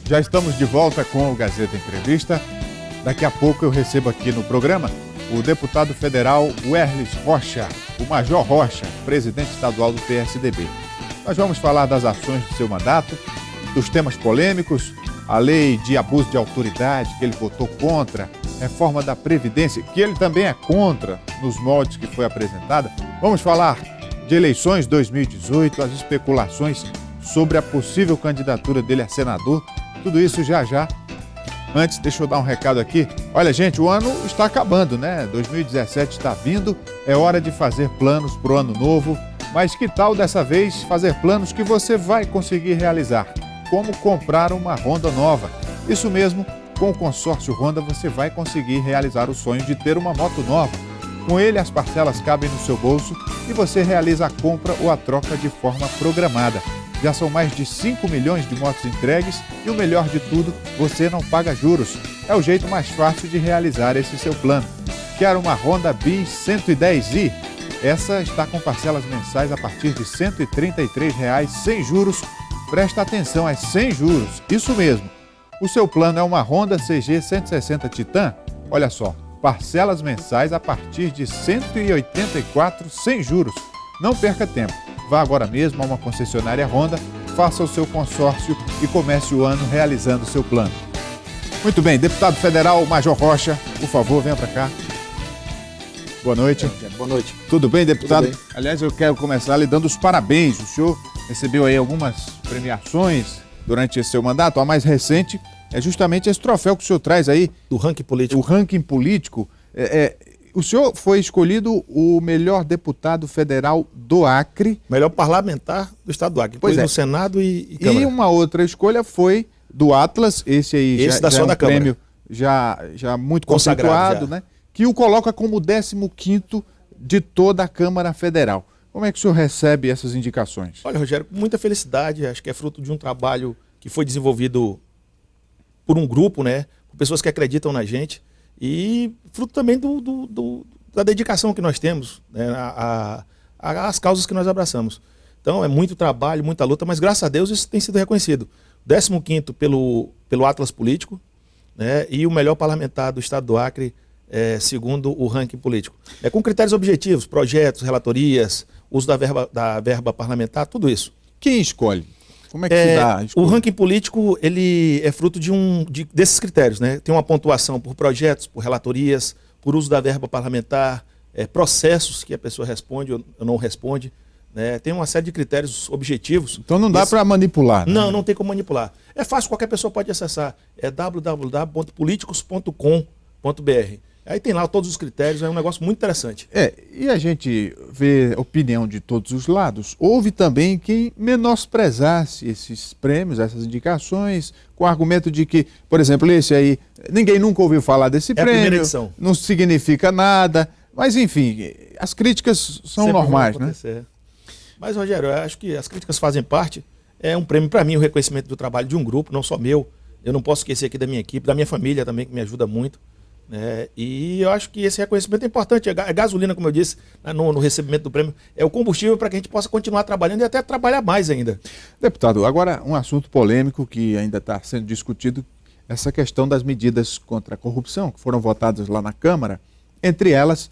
Já estamos de volta com o Gazeta Entrevista. Daqui a pouco eu recebo aqui no programa o deputado federal Werlis Rocha, o Major Rocha, presidente estadual do PSDB. Nós vamos falar das ações do seu mandato, dos temas polêmicos, a lei de abuso de autoridade, que ele votou contra, reforma da Previdência, que ele também é contra nos moldes que foi apresentada. Vamos falar de eleições 2018, as especulações sobre a possível candidatura dele a senador, tudo isso já já. Antes, deixa eu dar um recado aqui. Olha, gente, o ano está acabando, né? 2017 está vindo, é hora de fazer planos para o ano novo, mas que tal dessa vez fazer planos que você vai conseguir realizar? Como comprar uma Honda nova. Isso mesmo, com o consórcio Honda você vai conseguir realizar o sonho de ter uma moto nova. Com ele, as parcelas cabem no seu bolso e você realiza a compra ou a troca de forma programada. Já são mais de 5 milhões de motos entregues e o melhor de tudo, você não paga juros. É o jeito mais fácil de realizar esse seu plano. Quer uma Honda Bis 110i? Essa está com parcelas mensais a partir de R$ 133,00 sem juros. Presta atenção, é sem juros, isso mesmo. O seu plano é uma Honda CG 160 Titan? Olha só, parcelas mensais a partir de R$ 184,00 sem juros. Não perca tempo. Vá agora mesmo a uma concessionária Honda, faça o seu consórcio e comece o ano realizando o seu plano. Muito bem, deputado federal Major Rocha, por favor, venha para cá. Boa noite. Boa noite. Tudo bem, deputado? Tudo bem. Aliás, eu quero começar lhe dando os parabéns. O senhor recebeu aí algumas premiações durante esse seu mandato. A mais recente é justamente esse troféu que o senhor traz aí. Do ranking político. O ranking político. O senhor foi escolhido o melhor deputado federal do Acre. Melhor parlamentar do estado do Acre. Pois no é. Senado e Câmara. E uma outra escolha foi do Atlas, esse aí Esse já é um da prêmio já muito conceituado, né? Que o coloca como o 15º de toda a Câmara Federal. Como é que o senhor recebe essas indicações? Olha, Rogério, com muita felicidade, acho que é fruto de um trabalho que foi desenvolvido por um grupo, né? Por pessoas que acreditam na gente e fruto também da dedicação que nós temos, né? Às causas que nós abraçamos. Então é muito trabalho, muita luta, mas graças a Deus isso tem sido reconhecido. 15º pelo Atlas Político, né? E o melhor parlamentar do estado do Acre, segundo o ranking político. Com critérios objetivos, projetos, relatorias, uso da verba parlamentar, tudo isso. Quem escolhe? Como é que se dá? O ranking político ele é fruto desses critérios, né? Tem uma pontuação por projetos, por relatorias, por uso da verba parlamentar, processos que a pessoa responde ou não responde, né? Tem uma série de critérios objetivos. Então não dá para manipular, né? Não tem como manipular. É fácil, qualquer pessoa pode acessar. É www.politicos.com.br. Aí tem lá todos os critérios, é um negócio muito interessante. E a gente vê a opinião de todos os lados. Houve também quem menosprezasse esses prêmios, essas indicações, com o argumento de que, por exemplo, esse aí, ninguém nunca ouviu falar desse prêmio, a primeira edição. Não significa nada, mas enfim, as críticas são sempre normais, né? Mas, Rogério, eu acho que as críticas fazem parte, é um prêmio para mim, o reconhecimento do trabalho de um grupo, não só meu, eu não posso esquecer aqui da minha equipe, da minha família também, que me ajuda muito. E eu acho que esse reconhecimento é importante, é gasolina, como eu disse, no recebimento do prêmio, é o combustível para que a gente possa continuar trabalhando e até trabalhar mais ainda. Deputado, agora um assunto polêmico que ainda está sendo discutido, essa questão das medidas contra a corrupção, que foram votadas lá na Câmara, entre elas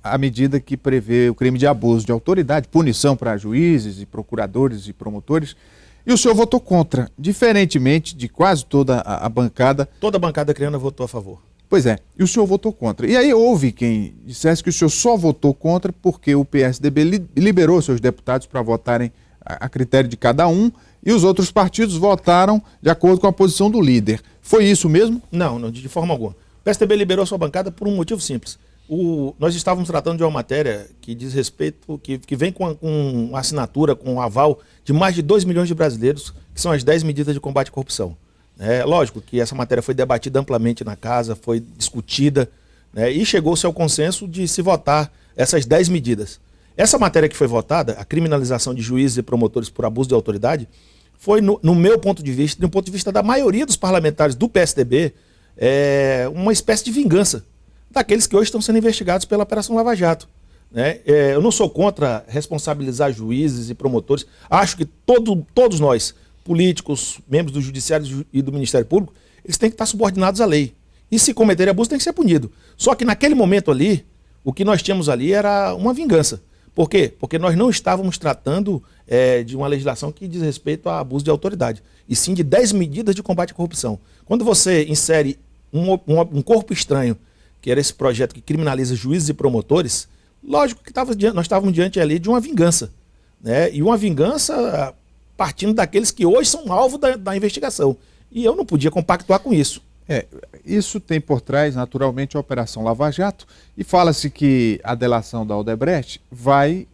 a medida que prevê o crime de abuso de autoridade, punição para juízes e procuradores e promotores. E o senhor votou contra, diferentemente de quase toda a bancada. Toda a bancada criana votou a favor. Pois é, e o senhor votou contra. E aí houve quem dissesse que o senhor só votou contra porque o PSDB liberou seus deputados para votarem a critério de cada um e os outros partidos votaram de acordo com a posição do líder. Foi isso mesmo? Não, de forma alguma. O PSDB liberou sua bancada por um motivo simples. Nós estávamos tratando de uma matéria que diz respeito, que vem com assinatura, com aval de mais de 2 milhões de brasileiros, que são as 10 medidas de combate à corrupção. Lógico que essa matéria foi debatida amplamente na casa, foi discutida, né, e chegou-se ao consenso de se votar essas 10 medidas. Essa matéria que foi votada, a criminalização de juízes e promotores por abuso de autoridade, foi, no meu ponto de vista, do ponto de vista da maioria dos parlamentares do PSDB, uma espécie de vingança daqueles que hoje estão sendo investigados pela Operação Lava Jato. Eu não sou contra responsabilizar juízes e promotores. Acho que todos nós políticos, membros do Judiciário e do Ministério Público, eles têm que estar subordinados à lei. E se cometerem abuso, tem que ser punido. Só que naquele momento ali, o que nós tínhamos ali era uma vingança. Por quê? Porque nós não estávamos tratando de uma legislação que diz respeito a abuso de autoridade, e sim de 10 medidas de combate à corrupção. Quando você insere um corpo estranho, que era esse projeto que criminaliza juízes e promotores, lógico que nós estávamos diante ali de uma vingança, né? E uma vingança partindo daqueles que hoje são alvo da investigação. E eu não podia compactuar com isso. Isso tem por trás, naturalmente, a Operação Lava Jato, e fala-se que a delação da Odebrecht vai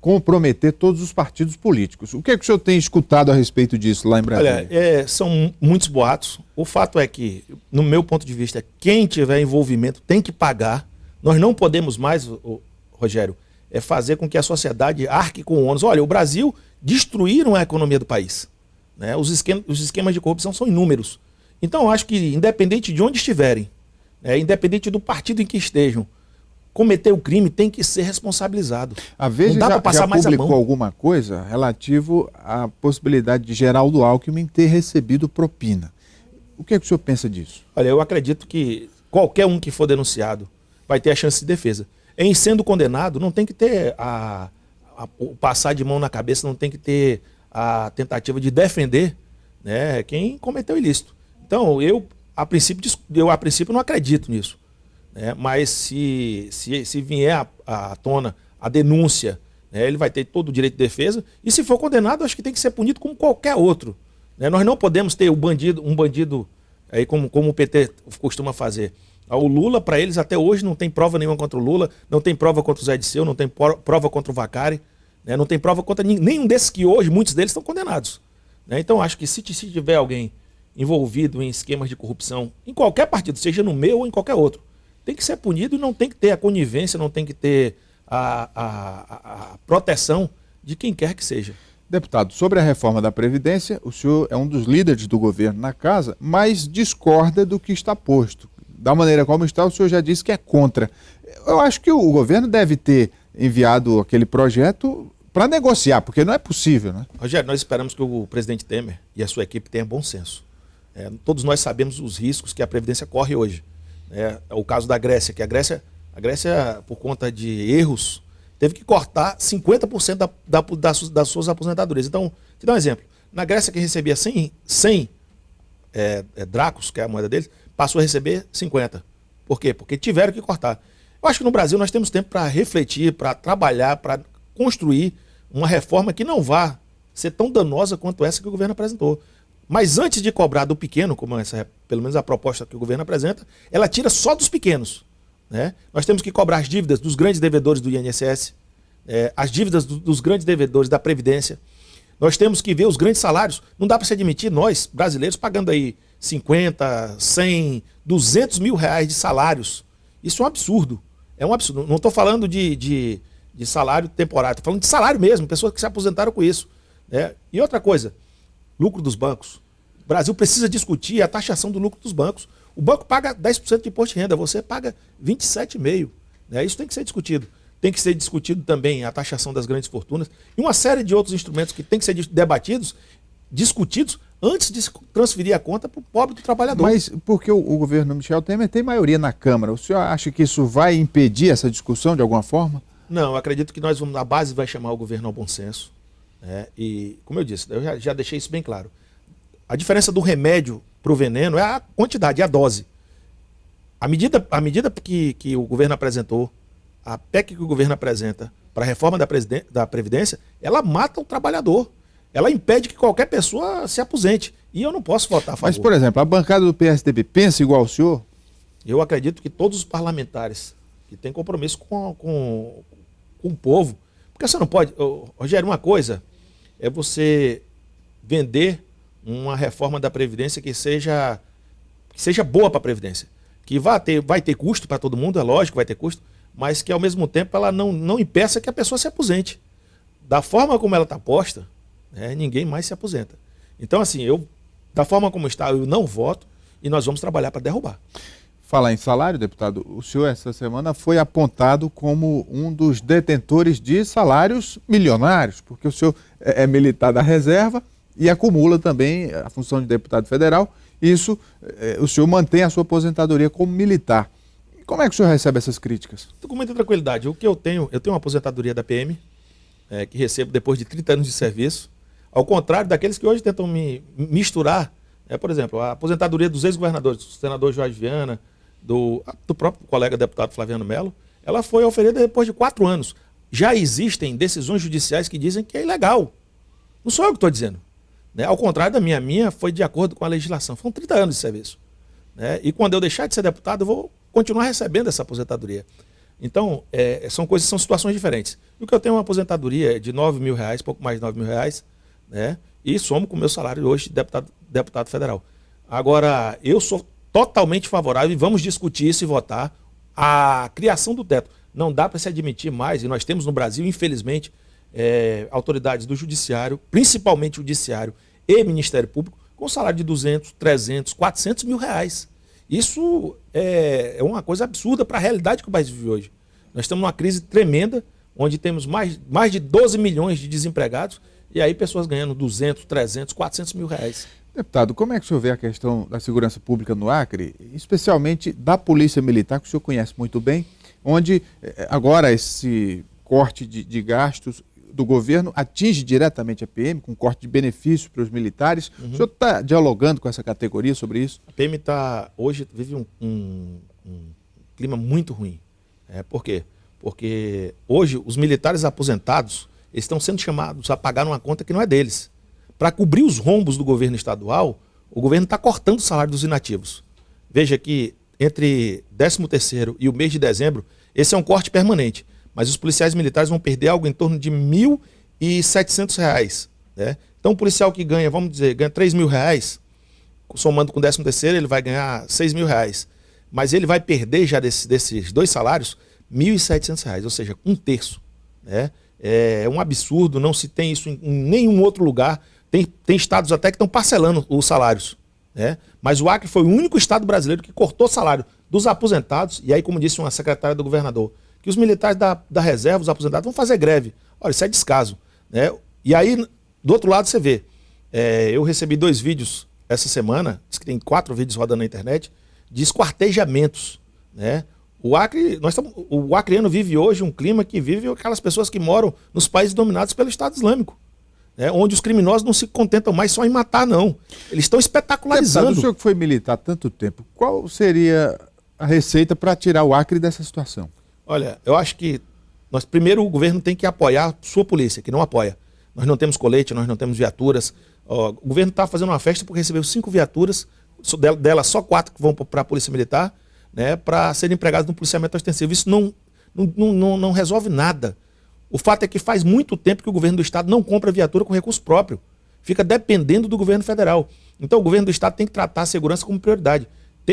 comprometer todos os partidos políticos. O que é que o senhor tem escutado a respeito disso lá em Brasília? Olha, são muitos boatos. O fato é que, no meu ponto de vista, quem tiver envolvimento tem que pagar. Nós não podemos mais, Rogério, fazer com que a sociedade arque com o ônus. Olha, o Brasil destruíram a economia do país, né? Os esquemas de corrupção são inúmeros. Então, eu acho que, independente de onde estiverem, independente do partido em que estejam, cometer o crime tem que ser responsabilizado. A Veja já publicou alguma coisa relativo à possibilidade de Geraldo Alckmin ter recebido propina. O que é que o senhor pensa disso? Olha, eu acredito que qualquer um que for denunciado vai ter a chance de defesa. Em sendo condenado, não tem que ter o passar de mão na cabeça, não tem que ter a tentativa de defender, né, quem cometeu ilícito. Então, eu a princípio não acredito nisso, né? Mas se vier à tona a denúncia, né, ele vai ter todo o direito de defesa, e se for condenado, acho que tem que ser punido como qualquer outro, né? Nós não podemos ter um bandido aí como o PT costuma fazer. O Lula, para eles, até hoje não tem prova nenhuma contra o Lula, não tem prova contra o Zé Disseu, não tem prova contra o Vacari, né? Não tem prova contra nenhum desses que hoje, muitos deles estão condenados, né? Então, acho que se tiver alguém envolvido em esquemas de corrupção, em qualquer partido, seja no meu ou em qualquer outro, tem que ser punido, e não tem que ter a conivência, não tem que ter a proteção de quem quer que seja. Deputado, sobre a reforma da Previdência, o senhor é um dos líderes do governo na casa, mas discorda do que está posto. Da maneira como está, o senhor já disse que é contra. Eu acho que o governo deve ter enviado aquele projeto para negociar, porque não é possível, né? Rogério, nós esperamos que o presidente Temer e a sua equipe tenham bom senso. Todos nós sabemos os riscos que a Previdência corre hoje. É o caso da Grécia, que a Grécia, por conta de erros, teve que cortar 50% das suas aposentadorias. Então, te dar um exemplo. Na Grécia, que recebia 100 dracos, que é a moeda deles, passou a receber 50. Por quê? Porque tiveram que cortar. Eu acho que no Brasil nós temos tempo para refletir, para trabalhar, para construir uma reforma que não vá ser tão danosa quanto essa que o governo apresentou. Mas antes de cobrar do pequeno, como pelo menos a proposta que o governo apresenta, ela tira só dos pequenos, né? Nós temos que cobrar as dívidas dos grandes devedores do INSS, as dívidas dos grandes devedores da Previdência. Nós temos que ver os grandes salários. Não dá para se admitir nós, brasileiros, pagando aí 50, 100, 200 mil reais de salários. Isso é um absurdo. É um absurdo. Não estou falando de salário temporário, estou falando de salário mesmo, pessoas que se aposentaram com isso, né? E outra coisa, lucro dos bancos. O Brasil precisa discutir a taxação do lucro dos bancos. O banco paga 10% de imposto de renda, você paga 27,5%. Né? Isso tem que ser discutido. Tem que ser discutido também a taxação das grandes fortunas e uma série de outros instrumentos que tem que ser debatidos, discutidos, antes de transferir a conta para o pobre do trabalhador. Mas porque o governo Michel Temer tem maioria na Câmara, o senhor acha que isso vai impedir essa discussão de alguma forma? Não, eu acredito que a base vai chamar o governo ao bom senso. E, como eu disse, eu já deixei isso bem claro. A diferença do remédio para o veneno é a quantidade, é a dose. A medida que o governo apresentou, a PEC que o governo apresenta para a reforma da Previdência, ela mata o trabalhador. Ela impede que qualquer pessoa se aposente. E eu não posso votar a favor. Mas, por exemplo, a bancada do PSDB pensa igual ao senhor? Eu acredito que todos os parlamentares que têm compromisso com o povo. Porque você não pode... Rogério, uma coisa é você vender uma reforma da Previdência que seja boa para a Previdência. Que vai ter custo para todo mundo, é lógico que vai ter custo, mas que ao mesmo tempo ela não impeça que a pessoa se aposente. Da forma como ela está posta, ninguém mais se aposenta. Então, assim, da forma como está, eu não voto e nós vamos trabalhar para derrubar. Falar em salário, deputado, o senhor essa semana foi apontado como um dos detentores de salários milionários, porque o senhor é militar da reserva e acumula também a função de deputado federal. Isso, o senhor mantém a sua aposentadoria como militar. Como é que o senhor recebe essas críticas? Estou com muita tranquilidade. O que eu tenho uma aposentadoria da PM, que recebo depois de 30 anos de serviço. Ao contrário daqueles que hoje tentam me misturar, por exemplo, a aposentadoria dos ex-governadores, do senador Jorge Viana, do próprio colega deputado Flaviano Melo, ela foi oferecida depois de 4 anos. Já existem decisões judiciais que dizem que é ilegal. Não sou eu que estou dizendo. Ao contrário da minha foi de acordo com a legislação. Foram 30 anos de serviço. E quando eu deixar de ser deputado, eu vou continuar recebendo essa aposentadoria. Então, são situações diferentes. O que eu tenho é uma aposentadoria de R$9.000, pouco mais de R$9.000, e somo com o meu salário hoje de deputado federal. Agora, eu sou totalmente favorável, e vamos discutir isso e votar, a criação do teto. Não dá para se admitir mais, e nós temos no Brasil, infelizmente, autoridades do judiciário, principalmente o judiciário e Ministério Público, com salário de 200, 300, 400 mil reais. Isso é uma coisa absurda para a realidade que o país vive hoje. Nós estamos numa crise tremenda, onde temos mais de 12 milhões de desempregados, e aí pessoas ganhando 200, 300, 400 mil reais. Deputado, como é que o senhor vê a questão da segurança pública no Acre, especialmente da Polícia Militar, que o senhor conhece muito bem, onde agora esse corte de gastos do governo atinge diretamente a PM, com corte de benefícios para os militares. O senhor está dialogando com essa categoria sobre isso? A PM hoje vive um clima muito ruim. Por quê? Porque hoje os militares aposentados estão sendo chamados a pagar uma conta que não é deles. Para cobrir os rombos do governo estadual, o governo está cortando o salário dos inativos. Veja que entre 13º e o mês de dezembro, esse é um corte permanente. Mas os policiais militares vão perder algo em torno de R$1.700. Então o policial que ganha, vamos dizer, ganha R$3.000, somando com o 13º, ele vai ganhar R$6.000. Mas ele vai perder já desses 2 salários R$1.700, ou seja, 1/3. É um absurdo, não se tem isso em nenhum outro lugar. Tem estados até que estão parcelando os salários. Mas o Acre foi o único estado brasileiro que cortou o salário dos aposentados, e aí, como disse uma secretária do governador, que os militares da reserva, os aposentados, vão fazer greve. Olha, isso é descaso. E aí, do outro lado, você vê. Eu recebi 2 vídeos essa semana, diz que tem 4 vídeos rodando na internet, de esquartejamentos. O acreano vive hoje um clima que vive aquelas pessoas que moram nos países dominados pelo Estado Islâmico. Onde os criminosos não se contentam mais só em matar, não. Eles estão espetacularizando. Deputado, o senhor que foi militar há tanto tempo, qual seria a receita para tirar o Acre dessa situação? Olha, eu acho que primeiro o governo tem que apoiar sua polícia, que não apoia. Nós não temos colete, nós não temos viaturas. O governo está fazendo uma festa porque recebeu 5 viaturas, delas só 4 que vão para a Polícia Militar, para serem empregadas no policiamento ostensivo. Isso não resolve nada. O fato é que faz muito tempo que o governo do Estado não compra viatura com recurso próprio. Fica dependendo do governo federal. Então o governo do Estado tem que tratar a segurança como prioridade.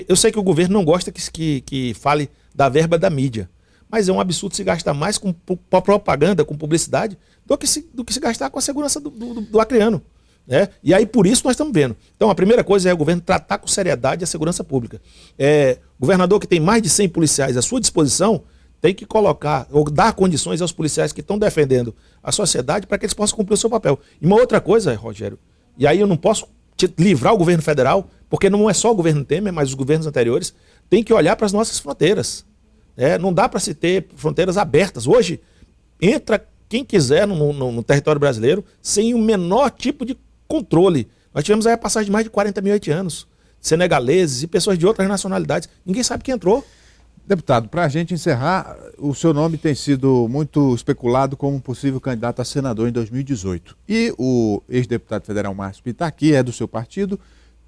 Eu sei que o governo não gosta que fale da verba da mídia. Mas é um absurdo se gastar mais com propaganda, com publicidade, do que se gastar com a segurança do acreano. E aí, por isso, nós estamos vendo. Então, a primeira coisa é o governo tratar com seriedade a segurança pública. O governador que tem mais de 100 policiais à sua disposição tem que colocar, ou dar condições aos policiais que estão defendendo a sociedade para que eles possam cumprir o seu papel. E uma outra coisa, Rogério, e aí eu não posso livrar o governo federal, porque não é só o governo Temer, mas os governos anteriores, tem que olhar para as nossas fronteiras. Não dá para se ter fronteiras abertas. Hoje, entra quem quiser no território brasileiro sem o menor tipo de controle. Nós tivemos aí a passagem de mais de 40 mil haitianos, senegaleses e pessoas de outras nacionalidades. Ninguém sabe quem entrou. Deputado, para a gente encerrar, o seu nome tem sido muito especulado como possível candidato a senador em 2018. E o ex-deputado federal Márcio Pittar, que é do seu partido,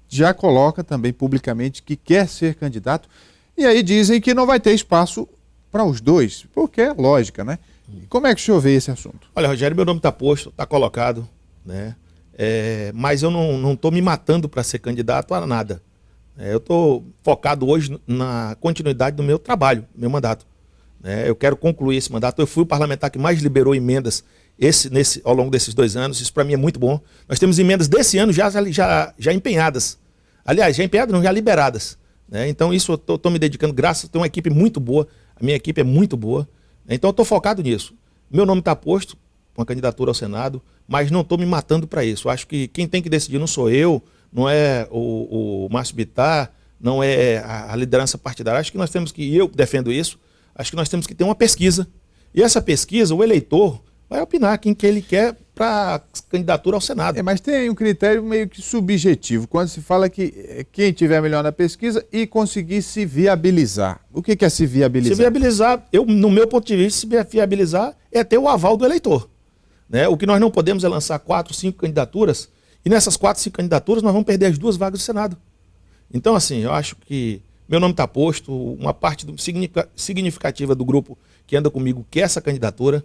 já coloca também publicamente que quer ser candidato. E aí dizem que não vai ter espaço para os dois, porque é lógica, né? Como é que o senhor vê esse assunto? Olha, Rogério, meu nome está posto, está colocado, mas eu não estou me matando para ser candidato a nada. Eu estou focado hoje na continuidade do meu trabalho, meu mandato. Eu quero concluir esse mandato. Eu fui o parlamentar que mais liberou emendas ao longo desses 2 anos. Isso para mim é muito bom. Nós temos emendas desse ano já empenhadas. Aliás, já empenhadas, não, já liberadas. Então isso eu estou me dedicando, graças a ter uma equipe muito boa. A minha equipe é muito boa. Então eu estou focado nisso. Meu nome está posto. uma candidatura ao Senado, mas não estou me matando para isso. Eu acho que quem tem que decidir não sou eu, não é o Márcio Bittar, não é a liderança partidária. Acho que nós temos que, e eu defendo isso, acho que nós temos que ter uma pesquisa. E essa pesquisa, o eleitor vai opinar quem que ele quer para candidatura ao Senado. Mas tem um critério meio que subjetivo, quando se fala que quem tiver melhor na pesquisa e conseguir se viabilizar. O que é se viabilizar? Se viabilizar, no meu ponto de vista, se viabilizar é ter o aval do eleitor. Né? O que nós não podemos é lançar 4, 5 candidaturas, e nessas 4, 5 candidaturas nós vamos perder as 2 vagas do Senado. Então, assim, eu acho que meu nome está posto, uma parte significativa do grupo que anda comigo quer essa candidatura,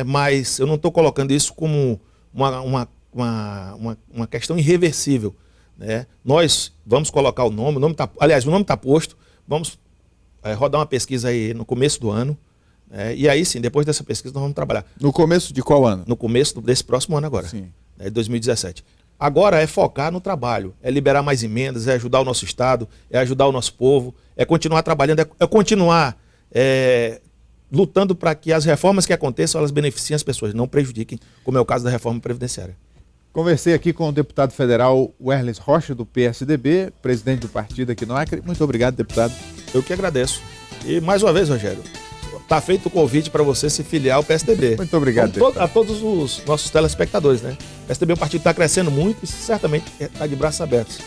mas eu não estou colocando isso como uma questão irreversível. Né? Nós vamos colocar o nome está posto, vamos rodar uma pesquisa aí no começo do ano, e aí sim, depois dessa pesquisa nós vamos trabalhar. No começo de qual ano? No começo desse próximo ano agora, sim. 2017. Agora é focar no trabalho, é liberar mais emendas, é ajudar o nosso Estado, é ajudar o nosso povo, é continuar trabalhando, é continuar lutando para que as reformas que aconteçam, elas beneficiem as pessoas, não prejudiquem, como é o caso da reforma previdenciária. Conversei aqui com o deputado federal Werlis Rocha, do PSDB, presidente do partido aqui no Acre. Muito obrigado, deputado. Eu que agradeço. E mais uma vez, Rogério, está feito o convite para você se filiar ao PSDB. Muito obrigado, a todos os nossos telespectadores, né? O PSDB é um partido que está crescendo muito e certamente está de braços abertos.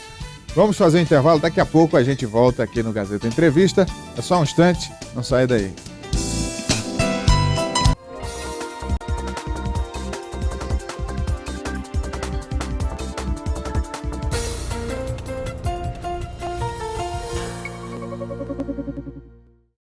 Vamos fazer um intervalo, daqui a pouco a gente volta aqui no Gazeta Entrevista. É só um instante, não saia daí.